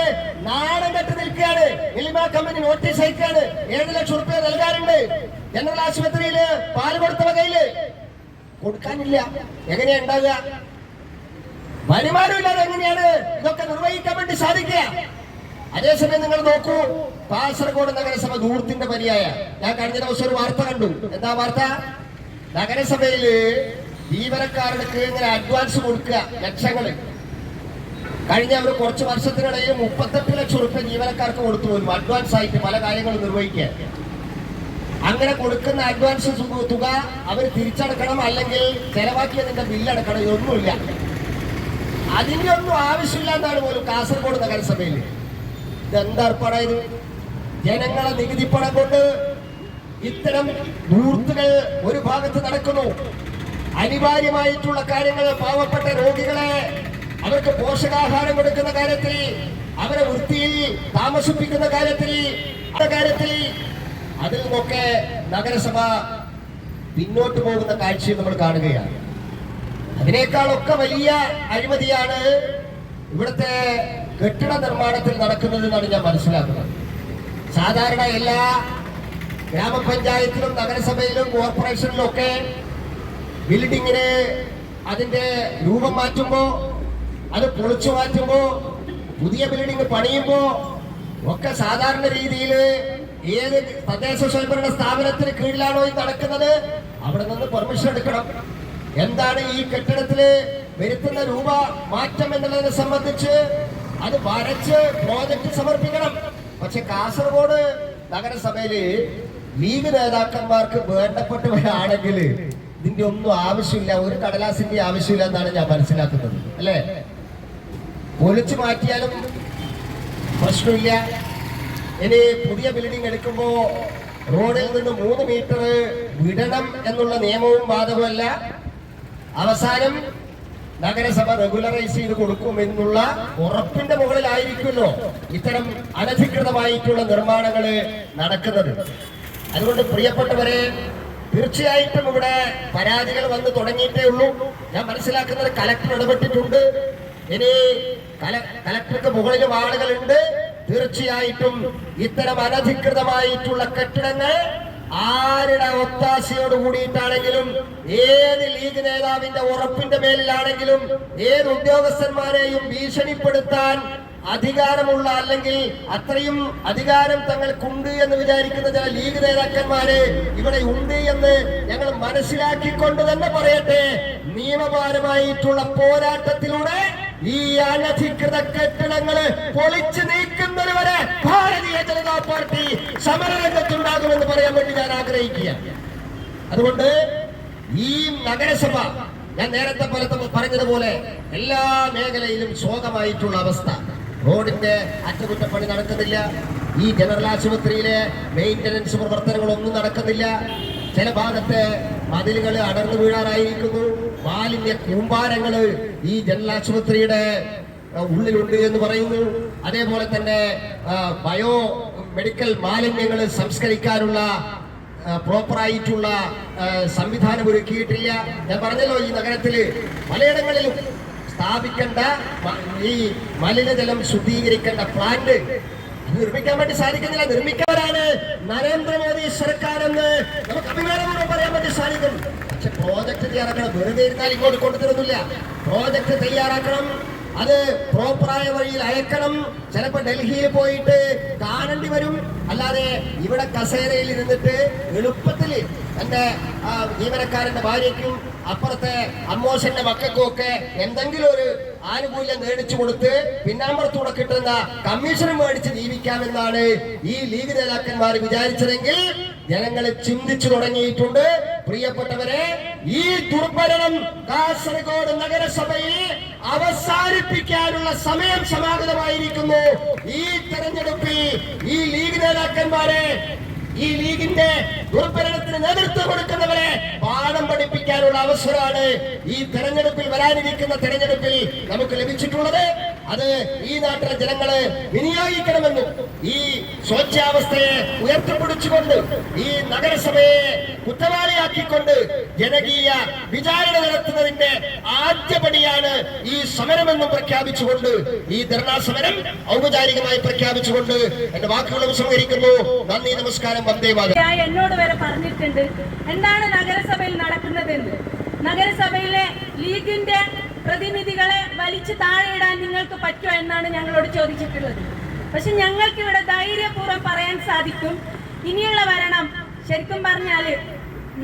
നാണം കെട്ട് നിൽക്കുകയാണ്. മിൽമ കമ്പനി നോട്ടീസ് അയക്കുകയാണ്, 7 ലക്ഷം റുപ്യ നൽകാനുണ്ട്. ജനറൽ ആശുപത്രിയില് പാല് കൊടുത്ത വകയില് കൊടുക്കാനില്ല. എങ്ങനെയാ ഉണ്ടാവുക? വരുമാനമില്ലാതെ എങ്ങനെയാണ് ഇതൊക്കെ നിർവഹിക്കാൻ വേണ്ടി സാധിക്കുക? അതേസമയം നിങ്ങൾ നോക്കൂ, കാസർഗോഡ് നഗരസഭ ദൂരത്തിന്റെ പര്യായ. ഞാൻ കഴിഞ്ഞ ദിവസം ഒരു വാർത്ത കണ്ടു. എന്താ വാർത്ത? നഗരസഭയില് ജീവനക്കാർക്ക് ഇങ്ങനെ അഡ്വാൻസ് കൊടുക്കുക, ലക്ഷങ്ങള്. കഴിഞ്ഞ ഒരു കുറച്ച് വർഷത്തിനിടയിൽ 38 ലക്ഷം റുപ്യ ജീവനക്കാർക്ക് കൊടുത്തു പോലും അഡ്വാൻസ് ആയിട്ട് പല കാര്യങ്ങളും നിർവഹിക്കാൻ. അങ്ങനെ കൊടുക്കുന്ന അഡ്വാൻസ് തുക അവർ തിരിച്ചടക്കണം, അല്ലെങ്കിൽ ചെലവാക്കിയതിന്റെ ബില്ലടക്കണം. ഇതൊന്നുമില്ല. അതിന്റെ ഒന്നും ആവശ്യമില്ല എന്നാണ് പോലും കാസർഗോഡ് നഗരസഭയിൽ. ഇതെന്താ ഏർപ്പാടായത്? ജനങ്ങളെ നികുതി പണം കൊണ്ട് ഇത്തരം ധൂർത്തുകൾ ഒരു ഭാഗത്ത് നടക്കുന്നു. അനിവാര്യമായിട്ടുള്ള കാര്യങ്ങൾ, പാവപ്പെട്ട രോഗികളെ അവർക്ക് പോഷകാഹാരം കൊടുക്കുന്ന കാര്യത്തിൽ, അവരെ വൃത്തിയിൽ താമസിപ്പിക്കുന്ന കാര്യത്തിൽ അതിൽ നിന്നൊക്കെ നഗരസഭ പിന്നോട്ട് പോകുന്ന കാഴ്ചയും നമ്മൾ കാണുകയാണ്. അതിനേക്കാളൊക്കെ വലിയ അഴിമതിയാണ് ഇവിടുത്തെ കെട്ടിട നിർമ്മാണത്തിൽ നടക്കുന്നത് എന്നാണ് ഞാൻ മനസ്സിലാക്കുന്നത്. സാധാരണ എല്ലാ ഗ്രാമപഞ്ചായത്തിലും നഗരസഭയിലും കോർപ്പറേഷനിലും ഒക്കെ ബിൽഡിങ്ങിന് അതിന്റെ രൂപം മാറ്റുമ്പോ, അത് പൊളിച്ചു മാറ്റുമ്പോ, പുതിയ ബിൽഡിംഗ് പണിയുമ്പോ ഒക്കെ സാധാരണ രീതിയിൽ ഏത് തദ്ദേശ സ്വയംഭരണ സ്ഥാപനത്തിന് കീഴിലാണോ ഇത് നടക്കുന്നത് അവിടെ നിന്ന് പെർമിഷൻ എടുക്കണം. എന്താണ് ഈ കെട്ടിടത്തില് വരുത്തുന്ന രൂപ മാറ്റം എന്നുള്ളതിനെ സംബന്ധിച്ച് അത് വരച്ച് പ്രോജക്റ്റ് സമർപ്പിക്കണം. പക്ഷെ കാസർഗോഡ് നഗരസഭയില് ലീഗ് നേതാക്കന്മാർക്ക് വേണ്ടപ്പെട്ടവരാണെങ്കിൽ ഇതിന്റെ ഒന്നും ആവശ്യമില്ല, ഒരു കടലാസിന്റെ ആവശ്യമില്ല എന്നാണ് ഞാൻ മനസ്സിലാക്കുന്നത്. അല്ലേ? പൊളിച്ചു മാറ്റിയാലും പ്രശ്നമില്ല. ഇനി പുതിയ ബിൽഡിംഗ് എടുക്കുമ്പോ റോഡിൽ നിന്ന് 3 മീറ്റർ വിടണം എന്നുള്ള നിയമവും ബാധകമല്ല. അവസാനം നഗരസഭ റെഗുലറൈസ് ചെയ്ത് കൊടുക്കുമെന്നുള്ള ഉറപ്പിന്റെ മുകളിലായിരിക്കുമല്ലോ ഇത്തരം അനധികൃതമായിട്ടുള്ള നിർമ്മാണങ്ങൾ നടക്കുന്നത്. അതുകൊണ്ട് പ്രിയപ്പെട്ടവരെ, തീർച്ചയായിട്ടും ഇവിടെ പരാതികൾ വന്ന് തുടങ്ങിയിട്ടേ ഉള്ളൂ. ഞാൻ മനസ്സിലാക്കുന്നത് കലക്ടർ ഇടപെട്ടിട്ടുണ്ട്. ഇനി കലക്ടർക്ക് മുകളിലും ആളുകളുണ്ട്. തീർച്ചയായിട്ടും ഇത്തരം അനധികൃതമായിട്ടുള്ള കെട്ടിടങ്ങൾ ആരുടെ ഒത്താശയോട് കൂടിയിട്ടാണെങ്കിലും, ഏത് ലീഗ് നേതാവിന്റെ ഉറപ്പിന്റെ മേലിലാണെങ്കിലും, ഏത് ഉദ്യോഗസ്ഥന്മാരെയും ഭീഷണിപ്പെടുത്താൻ അധികാരമുള്ള, അല്ലെങ്കിൽ അത്രയും അധികാരം തങ്ങൾക്കുണ്ട് എന്ന് വിചാരിക്കുന്ന ചില ലീഗ് നേതാക്കന്മാര് ഇവിടെ ഉണ്ട് എന്ന് ഞങ്ങൾ മനസ്സിലാക്കിക്കൊണ്ട് തന്നെ പറയട്ടെ, നിയമപരമായിട്ടുള്ള പോരാട്ടത്തിലൂടെ ഈ അനധികൃത കെട്ടിടങ്ങള് പൊളിച്ചു നീക്കുന്നതുവരെ ഭാരതീയ ജനതാ പാർട്ടി സമരരംഗത്തുണ്ടാകുമെന്ന് പറയാൻ വേണ്ടി ഞാൻ ആഗ്രഹിക്കുകയാണ്. അതുകൊണ്ട് ഈ നഗരസഭ, ഞാൻ നേരത്തെ പറഞ്ഞതുപോലെ എല്ലാ മേഖലയിലും ശോകമായിട്ടുള്ള അവസ്ഥ. റോഡിന്റെ അറ്റകുറ്റപ്പണി നടക്കുന്നില്ല. ഈ ജനറൽ ആശുപത്രിയിലെ മെയിന്റനൻസ് പ്രവർത്തനങ്ങളൊന്നും നടക്കുന്നില്ല. ചില ഭാഗത്തെ മതിലുകൾ അടർന്നു വീഴാറായിരിക്കുന്നു. മാലിന്യ കൂമ്പാരങ്ങള് ഈ ജനറൽ ആശുപത്രിയുടെ ഉള്ളിലുണ്ട് എന്ന് പറയുന്നു. അതേപോലെ തന്നെ ബയോ മെഡിക്കൽ മാലിന്യങ്ങൾ സംസ്കരിക്കാനുള്ള പ്രോപ്പറായിട്ടുള്ള സംവിധാനം ഒരുക്കിയിട്ടില്ല. ഞാൻ പറഞ്ഞല്ലോ, ഈ നഗരത്തില് പലയിടങ്ങളിലും സ്ഥാപിക്കേണ്ട ഈ മലിനജലം ശുദ്ധീകരിക്കേണ്ട പ്ലാന്റ് നിർമ്മിക്കാൻ വേണ്ടി സാധിക്കുന്നില്ല. നിർമ്മിക്കാനാണ് നരേന്ദ്രമോദി സർക്കാർ എന്ന് നമുക്ക് അഭിമാനപൂർവ്വം പറയാൻ വേണ്ടി സാധിക്കും. പക്ഷെ പ്രോജക്ട് തയ്യാറാക്കണം. വെറുതെ ഇരുന്നാൽ ഇങ്ങോട്ട് കൊണ്ടുതരുന്നില്ല. പ്രോജക്ട് തയ്യാറാക്കണം, അത് പ്രോപ്പറായ വഴിയിൽ അയക്കണം. ചിലപ്പോ ഡൽഹിയിൽ പോയിട്ട് കാണേണ്ടി വരും. അല്ലാതെ ഇവിടെ കസേരയിൽ ഇരുന്നിട്ട് എളുപ്പത്തിൽ എന്റെ ജീവനക്കാരന്റെ ഭാര്യയ്ക്കും അപ്പുറത്തെ അമ്മോശന്റെ മക്കൾക്കും ഒക്കെ എന്തെങ്കിലും ഒരു ആനുകൂല്യം മേടിച്ചു കൊടുത്ത് പിന്നാമ്പുറത്തൂടെ കിട്ടുന്ന കമ്മീഷനും മേടിച്ച് ജീവിക്കാമെന്നാണ് ഈ ലീഗ് നേതാക്കന്മാർ വിചാരിച്ചതെങ്കിൽ ജനങ്ങളെ ചിന്തിച്ചു തുടങ്ങിയിട്ടുണ്ട്. പ്രിയപ്പെട്ടവരെ, ഈ ദുർഭരണം കാസർഗോഡ് നഗരസഭയിൽ അവസാനിപ്പിക്കാനുള്ള സമയം സമാഗതമായിരിക്കുന്നു. ഈ തെരഞ്ഞെടുപ്പിൽ ഈ ലീഗ് നേതാക്കന്മാരെ, ഈ ലീഗിന്റെ ദുർഭരണത്തിന് നേതൃത്വം കൊടുക്കുന്നവരെ പാഠം പഠിപ്പിക്കാനുള്ള അവസരമാണ് ഈ തെരഞ്ഞെടുപ്പിൽ, വരാനിരിക്കുന്ന തെരഞ്ഞെടുപ്പിൽ നമുക്ക് ലഭിച്ചിട്ടുള്ളത്. അത് ഈ നാട്ടിലെ ജനങ്ങള് വിനിയോഗിക്കണമെന്നും ഈ ശോച്യാവസ്ഥയെ ഉയർത്തിപ്പിടിച്ചുകൊണ്ട് ഈ നഗരസഭയെ കുറ്റവാളിയാക്കിക്കൊണ്ട് ജനകീയ വിചാരണ നടത്തുന്നതിന്റെ ആദ്യപടിയാണ് ഈ സമരമെന്നും പ്രഖ്യാപിച്ചുകൊണ്ട്, ഈ ധർണാ സമരം ഔപചാരികമായി പ്രഖ്യാപിച്ചുകൊണ്ട് എന്റെ വാക്കുകൾ ഉപസംഹരിക്കുന്നു. നന്ദി, നമസ്കാരം, വന്ദേ മാതരം. എന്നോട് വരെ പറഞ്ഞിട്ടുണ്ട് എന്താണ് നഗരസഭയിൽ നടക്കുന്നതെന്ന്. നഗരസഭയിലെ ലീഗിന്റെ പ്രതിനിധികളെ വലിച്ചു താഴെയിടാൻ നിങ്ങൾക്ക് പറ്റുമോ എന്നാണ് ഞങ്ങളോട് ചോദിച്ചിട്ടുള്ളത്. പക്ഷെ ഞങ്ങൾക്ക് ഇവിടെ ധൈര്യപൂർവ്വം പറയാൻ സാധിക്കും, ഇനിയുള്ള ഭരണം ശരിക്കും പറഞ്ഞാല്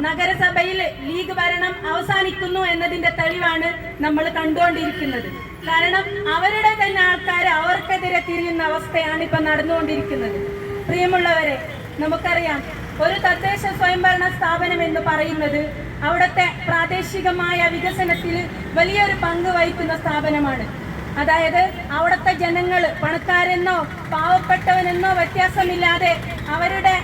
നഗരസഭയിൽ ലീഗ് ഭരണം അവസാനിക്കുന്നു എന്നതിന്റെ തെളിവാണ് നമ്മൾ കണ്ടുകൊണ്ടിരിക്കുന്നത്. കാരണം അവരുടെ തന്നെ ആൾക്കാർ അവർക്കെതിരെ തിരിയുന്ന അവസ്ഥയാണ് ഇപ്പൊ നടന്നുകൊണ്ടിരിക്കുന്നത്. പ്രിയമുള്ളവരെ, നമുക്കറിയാം, ഒരു തദ്ദേശ സ്വയംഭരണ സ്ഥാപനം എന്ന് പറയുന്നത് അവിടുത്തെ പ്രാദേശികമായ വികസനത്തിൽ വലിയൊരു പങ്ക് വഹിക്കുന്ന സ്ഥാപനമാണ്. അതായത് അവിടുത്തെ ജനങ്ങൾ പണക്കാരെന്നോ പാവപ്പെട്ടവനെന്നോ വ്യത്യാസമില്ലാതെ അവരുടെ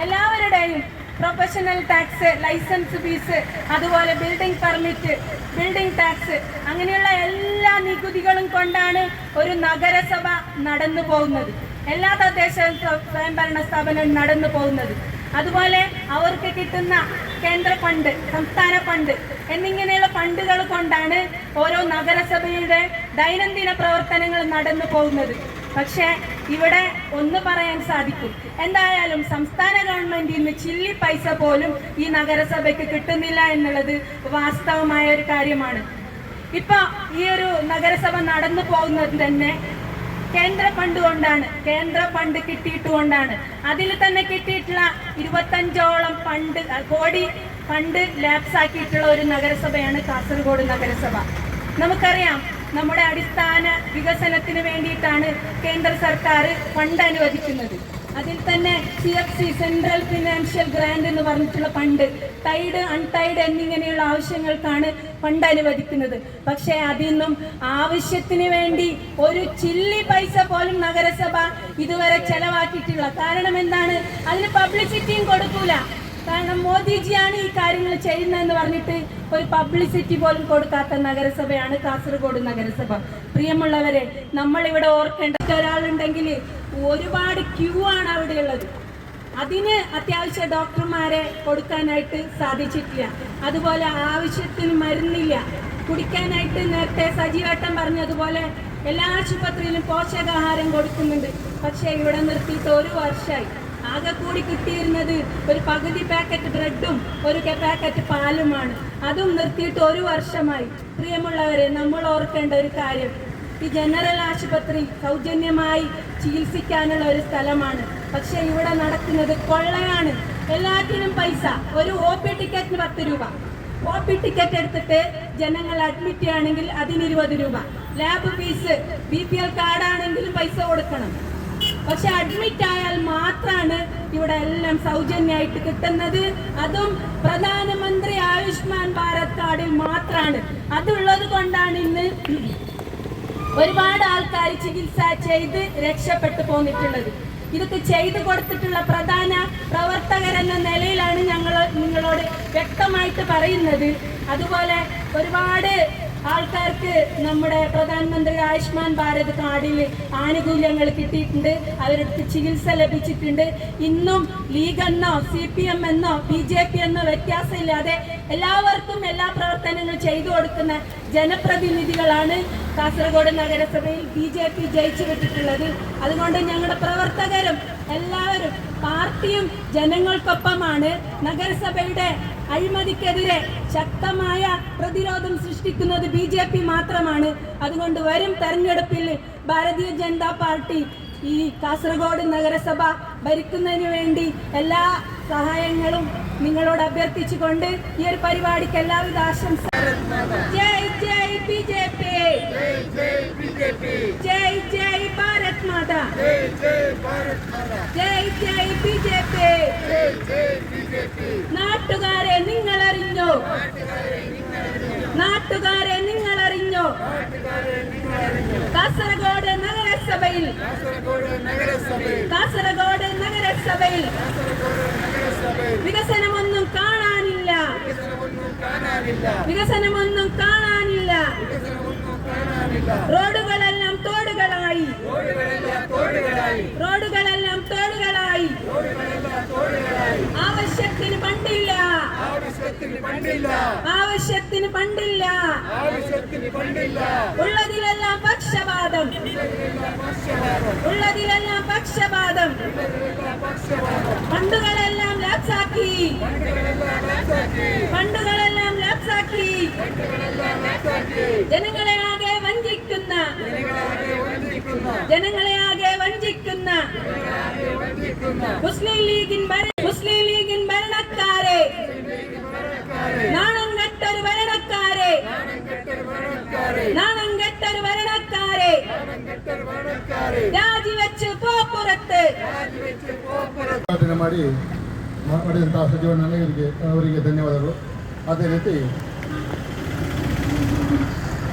എല്ലാവരുടെയും പ്രൊഫഷണൽ ടാക്സ്, ലൈസൻസ് ഫീസ്, അതുപോലെ ബിൽഡിംഗ് പെർമിറ്റ്, ബിൽഡിംഗ് ടാക്സ്, അങ്ങനെയുള്ള എല്ലാ നികുതികളും കൊണ്ടാണ് ഒരു നഗരസഭ നടന്നു പോകുന്നത്. എല്ലാ തദ്ദേശ സ്വയംഭരണ സ്ഥാപനവും നടന്നു പോകുന്നത്. അതുപോലെ അവർക്ക് കിട്ടുന്ന കേന്ദ്ര ഫണ്ട്, സംസ്ഥാന ഫണ്ട് എന്നിങ്ങനെയുള്ള ഫണ്ടുകൾ കൊണ്ടാണ് ഓരോ നഗരസഭയുടെ ദൈനംദിന പ്രവർത്തനങ്ങൾ നടന്നു പോകുന്നത്. പക്ഷേ ഇവിടെ ഒന്ന് പറയാൻ സാധിക്കും, എന്തായാലും സംസ്ഥാന ഗവൺമെന്റിൽ നിന്ന് ചില്ലി പൈസ പോലും ഈ നഗരസഭയ്ക്ക് കിട്ടുന്നില്ല എന്നുള്ളത് വാസ്തവമായ ഒരു കാര്യമാണ്. ഇപ്പൊ ഈ ഒരു നഗരസഭ നടന്നു പോകുന്നത് തന്നെ കേന്ദ്ര ഫണ്ട് കൊണ്ടാണ്, കേന്ദ്ര ഫണ്ട് കിട്ടിയിട്ടുകൊണ്ടാണ്. അതിൽ തന്നെ കിട്ടിയിട്ടുള്ള 25ഓളം കോടി ഫണ്ട് ലാപ്സ് ആക്കിയിട്ടുള്ള ഒരു നഗരസഭയാണ് കാസർഗോഡ് നഗരസഭ. നമുക്കറിയാം, നമ്മുടെ അടിസ്ഥാന വികസനത്തിന് വേണ്ടിയിട്ടാണ് കേന്ദ്ര സർക്കാർ ഫണ്ട് അനുവദിക്കുന്നത്. അതിൽ തന്നെ CFC, സെൻട്രൽ ഫിനാൻഷ്യൽ ഗ്രാന്റ് എന്ന് പറഞ്ഞിട്ടുള്ള ഫണ്ട്, ടൈഡ്, അൺടൈഡ് എന്നിങ്ങനെയുള്ള ആവശ്യങ്ങൾക്കാണ് ഫണ്ട് അനുവദിക്കുന്നത്. പക്ഷേ അതിന്നും ആവശ്യത്തിന് വേണ്ടി ഒരു ചില്ലി പൈസ പോലും നഗരസഭ ഇതുവരെ ചെലവാക്കിയിട്ടില്ല. കാരണം എന്താണ്? അതിന് പബ്ലിസിറ്റിയും കൊടുക്കൂല. കാരണം മോദിജിയാണ് ഈ കാര്യങ്ങൾ ചെയ്യുന്നതെന്ന് പറഞ്ഞിട്ട് ഒരു പബ്ലിസിറ്റി പോലും കൊടുക്കാത്ത നഗരസഭയാണ് കാസർഗോഡ് നഗരസഭ. പ്രിയമുള്ളവരെ, നമ്മളിവിടെ ഓർക്കേണ്ട ഒരാളുണ്ടെങ്കിൽ ഒരുപാട് ക്യൂ ആണ് അവിടെയുള്ളത്. അതിന് അത്യാവശ്യം ഡോക്ടർമാരെ കൊടുക്കാനായിട്ട് സാധിച്ചിട്ടില്ല. അതുപോലെ ആവശ്യത്തിന് മരുന്നില്ല. കുടിക്കാനായിട്ട് നേരത്തെ സജീവേട്ടൻ പറഞ്ഞതുപോലെ എല്ലാ ആശുപത്രിയിലും പോഷകാഹാരം കൊടുക്കുന്നുണ്ട്. പക്ഷേ ഇവിടെ നിർത്തിയിട്ട് 1 വർഷമായി. ആകെ കൂടി കിട്ടിയിരുന്നത് ഒരു പകുതി പാക്കറ്റ് ബ്രെഡും ഒരു പാക്കറ്റ് പാലുമാണ്. അതും നിർത്തിയിട്ട് 1 വർഷമായി. പ്രിയമുള്ളവരെ, നമ്മൾ ഓർക്കേണ്ട ഒരു കാര്യം, ഈ ജനറൽ ആശുപത്രി സൗജന്യമായി ചികിത്സിക്കാനുള്ള ഒരു സ്ഥലമാണ്. പക്ഷെ ഇവിടെ നടക്കുന്നത് കൊള്ളയാണ്. എല്ലാത്തിനും പൈസ. ഒരു OP ടിക്കറ്റിന് 10 രൂപ. OP ടിക്കറ്റ് എടുത്തിട്ട് ജനങ്ങൾ അഡ്മിറ്റ് ചെയ്യുകയാണെങ്കിൽ അതിന് 20 രൂപ. ലാബ് ഫീസ്, BPL കാർഡാണെങ്കിലും പൈസ കൊടുക്കണം. പക്ഷെ അഡ്മിറ്റ് ആയാൽ മാത്രമാണ് ഇവിടെ എല്ലാം സൗജന്യമായിട്ട് കിട്ടുന്നത്. അതും പ്രധാനമന്ത്രി ആയുഷ്മാൻ ഭാരത് കാർഡിൽ മാത്രമാണ്. അതുള്ളത് കൊണ്ടാണ് ഇന്ന് ഒരുപാട് ആൾക്കാർ ചികിത്സ ചെയ്ത് രക്ഷപ്പെട്ടു പോന്നിട്ടുള്ളത്. ഇതൊക്കെ ചെയ്തു കൊടുത്തിട്ടുള്ള പ്രധാന പ്രവർത്തകരെന്ന നിലയിലാണ് ഞങ്ങൾ നിങ്ങളോട് വ്യക്തമായിട്ട് പറയുന്നത്. അതുപോലെ ഒരുപാട് ആൾക്കാർക്ക് നമ്മുടെ പ്രധാനമന്ത്രി ആയുഷ്മാൻ ഭാരത് കാർഡിൽ ആനുകൂല്യങ്ങൾ കിട്ടിയിട്ടുണ്ട്. അവർക്ക് ചികിത്സ ലഭിച്ചിട്ടുണ്ട്. ഇന്നും ലീഗ് എന്നോ CPM എന്നോ BJP എന്നോ വ്യത്യാസമില്ലാതെ എല്ലാവർക്കും എല്ലാ പ്രവർത്തനങ്ങളും ചെയ്തു കൊടുക്കുന്ന ജനപ്രതിനിധികളാണ് കാസർഗോഡ് നഗരസഭയിൽ BJP ജയിച്ചു വിട്ടിട്ടുള്ളത്. അതുകൊണ്ട് ഞങ്ങളുടെ പ്രവർത്തകരും എല്ലാവരും പാർട്ടിയും ജനങ്ങൾക്കൊപ്പമാണ്. നഗരസഭയുടെ അഴിമതിക്കെതിരെ ശക്തമായ പ്രതിരോധം സൃഷ്ടിക്കുന്നത് BJP മാത്രമാണ്. അതുകൊണ്ട് വരും തെരഞ്ഞെടുപ്പിൽ ഭാരതീയ ജനതാ പാർട്ടി ഈ കാസർഗോഡ് നഗരസഭ ഭരിക്കുന്നതിന് വേണ്ടി എല്ലാ സഹായങ്ങളും നിങ്ങളോട് അഭ്യർത്ഥിച്ചുകൊണ്ട് ഈ ഒരു പരിപാടിക്ക് എല്ലാവിധ ആശംസകളും. ജയ് ജയ് BJP, ജയ് ജയ് ഭാരത് മാതാ, ജയ് ജയ് BJP. നാട്ടുകാരെ നിങ്ങൾ അറിഞ്ഞോ? നാട്ടുകാരെ നിങ്ങൾ അറിഞ്ഞോ? കാസർഗോഡ് നഗരസഭയിൽ വികസനമൊന്നും കാണാനില്ല. വികസനമൊന്നും കാണാനില്ല. റോഡുകളെല്ലാം തോടുകളായി. റോഡുകളെല്ലാം തോടുകളായി. ആവശ്യത്തിന് ഫണ്ടില്ല. ആവശ്യത്തിന് ഫണ്ടില്ല. ഉള്ളതിലെല്ലാം പക്ഷപാതം. ഉള്ളതിലെല്ലാം പക്ഷപാതം. ഫണ്ടുകളെല്ലാം ലാപ്സാക്കി. ഫണ്ടുകളെല്ലാം ലാപ്സാക്കി. ജനങ്ങളെ ആകെ വഞ്ചിക്കുന്ന, ജനങ്ങളെ ആകെ വഞ്ചിക്കുന്ന മുസ്ലിം ലീഗിൻ ഭരണക്കാരെ, നാണം കെട്ടൊരു ഭരണക്കാരെ, നാണം കെട്ടൊരു ഭരണക്കാരെ, രാജിവെച്ച് പോ പുറത്ത്. ಮಾಡಿ ಮಾಡಿದಂಥ ಸಚಿವ ಅವರಿಗೆ ಧನ್ಯವಾದಗಳು. ಅದೇ ರೀತಿ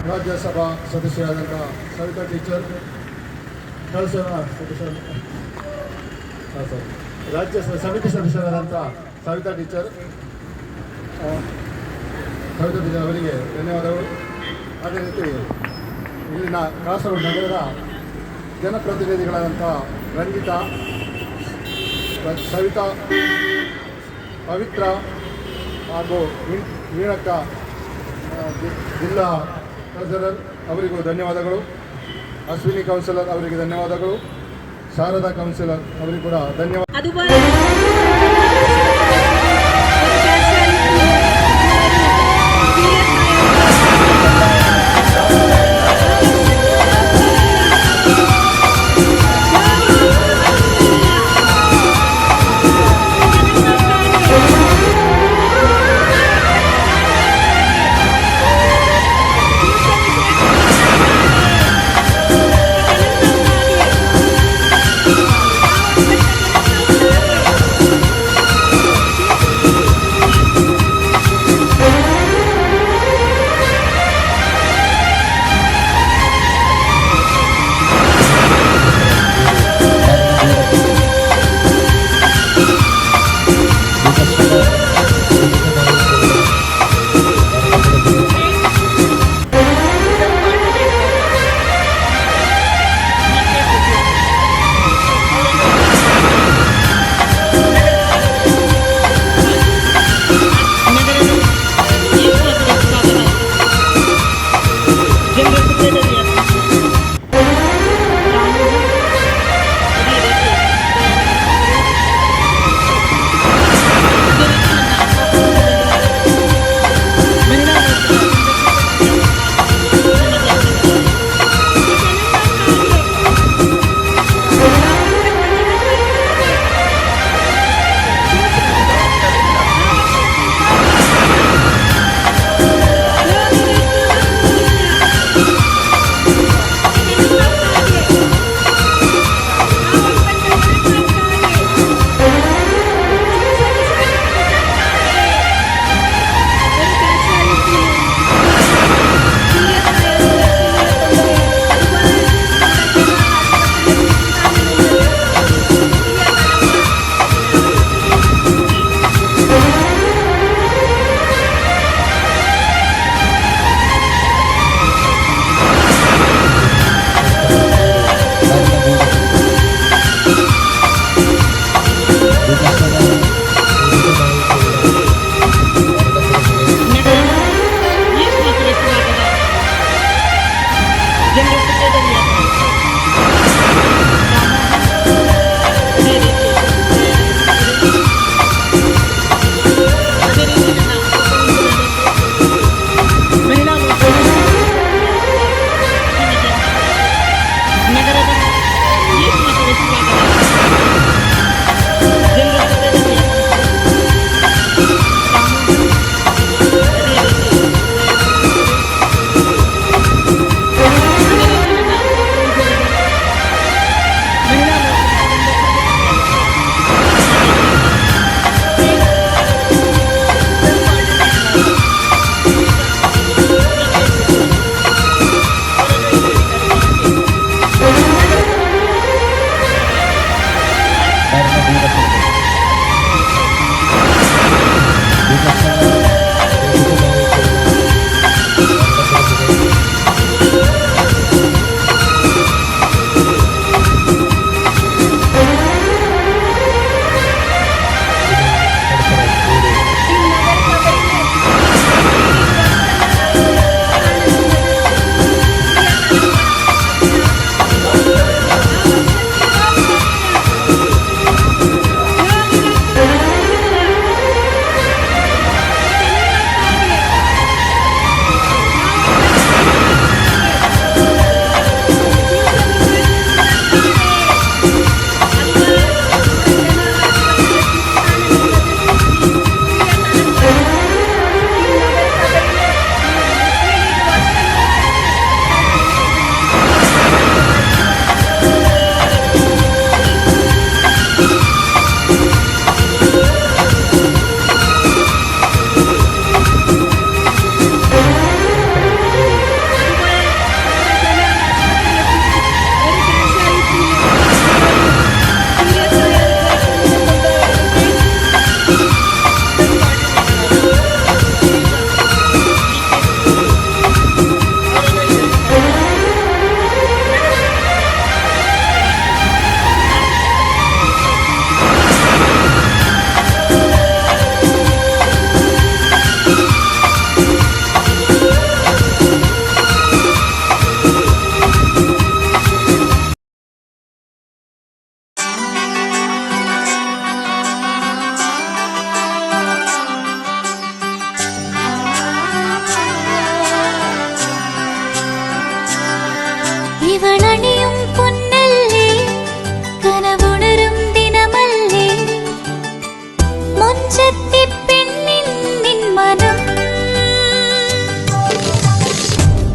ರಾಜ್ಯಸಭಾ ಸದಸ್ಯರಾದಂಥ ಸವಿತಾ ಟೀಚರ್, ರಾಜ್ಯ ಸಮಿತಿ ಸದಸ್ಯರಾದಂಥ ಸವಿತಾ ಟೀಚರ್ ಅವರಿಗೆ ಧನ್ಯವಾದಗಳು. ಅದೇ ರೀತಿ ಇಲ್ಲಿನ ಕಾಸರಗೋಡು ನಗರದ ಜನಪ್ರತಿನಿಧಿಗಳಾದಂಥ ರಂಜಿತಾ, ಸವಿತಾ ಪವಿತ್ರ ಹಾಗೂ ವೀಣಕ್ಕ ಜಿಲ್ಲಾ ಟ್ರೆಸರರ್ ಅವರಿಗೂ ಧನ್ಯವಾದಗಳು. ಅಶ್ವಿನಿ ಕೌನ್ಸಿಲರ್ ಅವರಿಗೆ ಧನ್ಯವಾದಗಳು. ಶಾರದಾ ಕೌನ್ಸಿಲರ್ ಅವರಿಗೂ ಕೂಡ ಧನ್ಯವಾದ. അതുപോലെ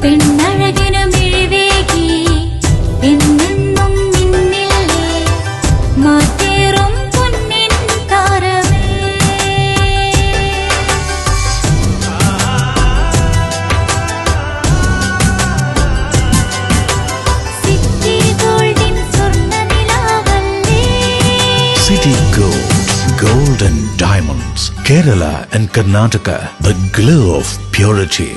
പെണ്ണഴകിനു മിഴിവേകി എന്നെന്നും നിന്നില്ലേ മാറ്റേറും പൊന്നിൻ താരമേ. സിറ്റി ഗോൾഡിൻ സ്വർണ്ണനിലാവല്ലേ. City Gold, Gold and Diamonds, Kerala and Karnataka, the glow of purity.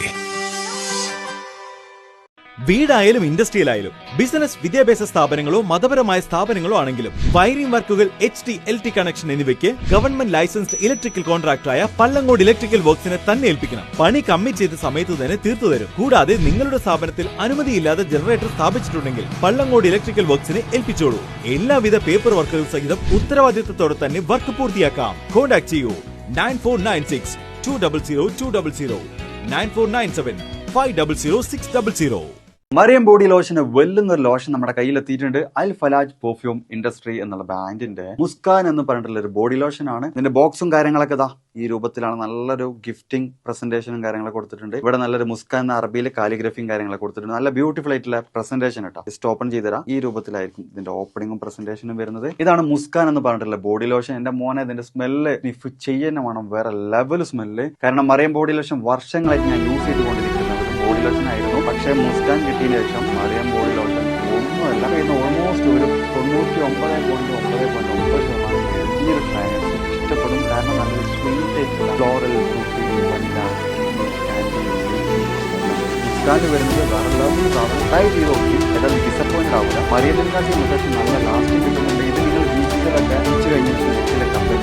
വീടായാലും ഇൻഡസ്ട്രിയിലായാലും ബിസിനസ്, വിദ്യാഭ്യാസ സ്ഥാപനങ്ങളോ മതപരമായ സ്ഥാപനങ്ങളോ ആണെങ്കിലും വയറിംഗ് വർക്കുകൾ, HT, LT കണക്ഷൻ എന്നിവയ്ക്ക് ഗവൺമെന്റ് ലൈസൻസ്ഡ് ഇലക്ട്രിക്കൽ കോൺട്രാക്ടറായ പള്ളങ്ങോട് ഇലക്ട്രിക്കൽ വർക്സിനെ തന്നെ ഏൽപ്പിക്കണം. പണി കമ്മിറ്റ് ചെയ്ത സമയത്ത് തന്നെ തീർത്തു തരും. കൂടാതെ നിങ്ങളുടെ സ്ഥാപനത്തിൽ അനുമതിയില്ലാതെ ജനറേറ്റർ സ്ഥാപിച്ചിട്ടുണ്ടെങ്കിൽ പള്ളങ്ങോട് ഇലക്ട്രിക്കൽ വർക്സിനെ ഏൽപ്പിച്ചോളൂ. എല്ലാവിധ പേപ്പർ വർക്കുകൾ സഹിതം ഉത്തരവാദിത്തത്തോടെ തന്നെ വർക്ക് പൂർത്തിയാക്കാം. കോൺടാക്ട് ചെയ്യൂ 9496 200 200 9497 500 600. മറിയം ബോഡി ലോഷന് വെല്ലുന്ന ഒരു ലോഷൻ നമ്മുടെ കയ്യിലെത്തിയിട്ടുണ്ട്. അൽ ഫലാജ് പെർഫ്യൂം ഇൻഡസ്ട്രി എന്നുള്ള ബ്രാൻഡിന്റെ മുസ്കാൻ എന്ന് പറഞ്ഞിട്ടുള്ള ഒരു ബോഡി ലോഷൻ ആണ്. ഇതിന്റെ ബോക്സും കാര്യങ്ങളൊക്കെ ഇതാ ഈ രൂപത്തിലാണ്. നല്ലൊരു ഗിഫ്റ്റിംഗ് പ്രസന്റേഷനും കാര്യങ്ങളൊക്കെ കൊടുത്തിട്ടുണ്ട്. ഇവിടെ നല്ലൊരു മുസ്കാൻ എന്ന അറബിയിൽ കാലിഗ്രഫിയും കാര്യങ്ങളൊക്കെ കൊടുത്തിട്ടുണ്ട്. നല്ല ബ്യൂട്ടിഫുൾ ആയിട്ടുള്ള പ്രസന്റേഷൻ കേട്ടോ. ജസ്റ്റ് ഓപ്പൺ ചെയ്തുതരാം. ഈ രൂപത്തിലായിരിക്കും ഇതിന്റെ ഓപ്പണിംഗും പ്രസന്റേഷനും വരുന്നത്. ഇതാണ് മുസ്കാൻ എന്ന് പറഞ്ഞിട്ടുള്ള ബോഡി ലോഷൻ. എന്റെ മോനെ ഇതിന്റെ സ്മെല്ല് സ്നിഫ് ചെയ്യുന്ന വേണം, വേറെ ലെവൽ സ്മെല്ല്. കാരണം മറിയം ബോഡി ലോഷൻ വർഷങ്ങളായിട്ട് ഞാൻ യൂസ് ചെയ്തുകൊണ്ടിരിക്കുന്നത് ബോഡി ലോഷൻ ആയിരുന്നു. പക്ഷേ മുസ്കാൻ കിട്ടിയതിന് ശേഷം മറിയം ബോഡി ലോഷൻ ഒന്നുമല്ല, ഇന്ന് ഓൾമോസ്റ്റ് ഒരു 99.9% ഈ ഒരു ഫ്രാഗ്രൻസ് ഇഷ്ടപ്പെടും. കാരണം നല്ലൊരു സ്വീറ്റ് ആയിട്ടുള്ള ഫ്ലോറൽ മുസ്കാൻ വരുന്നത് വേറെ ലെവൽ സാധനം. ട്രൈ ചെയ്ത് നോക്കി, ഏതായാലും ഡിസപ്പോയിന്റ് ആവില്ല. മറിയതിനെക്കാട്ടി മുതൽ നല്ല ലാസ്റ്റിംഗ് കിട്ടുന്നുണ്ട്. ഇത് നിങ്ങൾ വീട്ടിലൊക്കെ ഉച്ച കഴിഞ്ഞിട്ട് വീട്ടിലൊക്കെ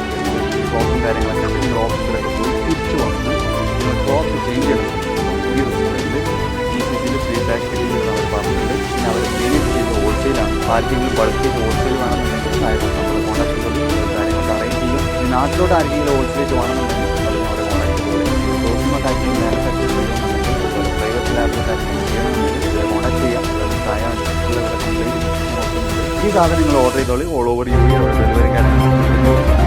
ഷോപ്പും കാര്യങ്ങളൊക്കെ നിങ്ങൾ ഓഫീസിലൊക്കെ പോയി തിരിച്ചു വന്ന് നിങ്ങൾ ഷോപ്പ് ചേഞ്ച് ചെയ്യണം. ഈ റെസ്റ്റോറൻറ്റ് GCCയിൽ ഫ്രീ ടാക്സ് കിട്ടിയെന്ന് അവർ പറഞ്ഞിട്ടുണ്ട്. പിന്നെ അവർ ക്ലീനിങ് ചെയ്ത് ഹോൾസെയിലാണ്. ആർക്കെങ്കിലും ബൾക്ക് ചെയ്ത് ഹോൾസെയിൽ വേണമെന്നുണ്ടെങ്കിൽ നമ്മൾ കോൺടാക്ട് ചെയ്ത് കാര്യങ്ങളൊക്കെ അറേഞ്ച് ചെയ്യും. ഇനി നാട്ടിലോട്ട് ആർക്കെങ്കിലും ഹോൾസെയിൽ വേണമെന്നുണ്ടെങ്കിൽ അത് അവരെ കോൺടാക്ട് ചെയ്യും. ഡോക്യുമെൻ്റ് ആക്കി മാനുഫാക്ചർ ചെയ്യുന്നുണ്ടെങ്കിൽ പ്രൈവറ്റ് ലാബിലൊക്കെ ചെയ്യണമെന്നുണ്ടെങ്കിൽ ഇവരെ കോൺടാക്ട് ചെയ്യാം. ഈ സാധനങ്ങൾ ഓർഡർ ചെയ്തോളി. ഓൾ ഓവർ യു ഡെലിവറി കാര്യങ്ങൾ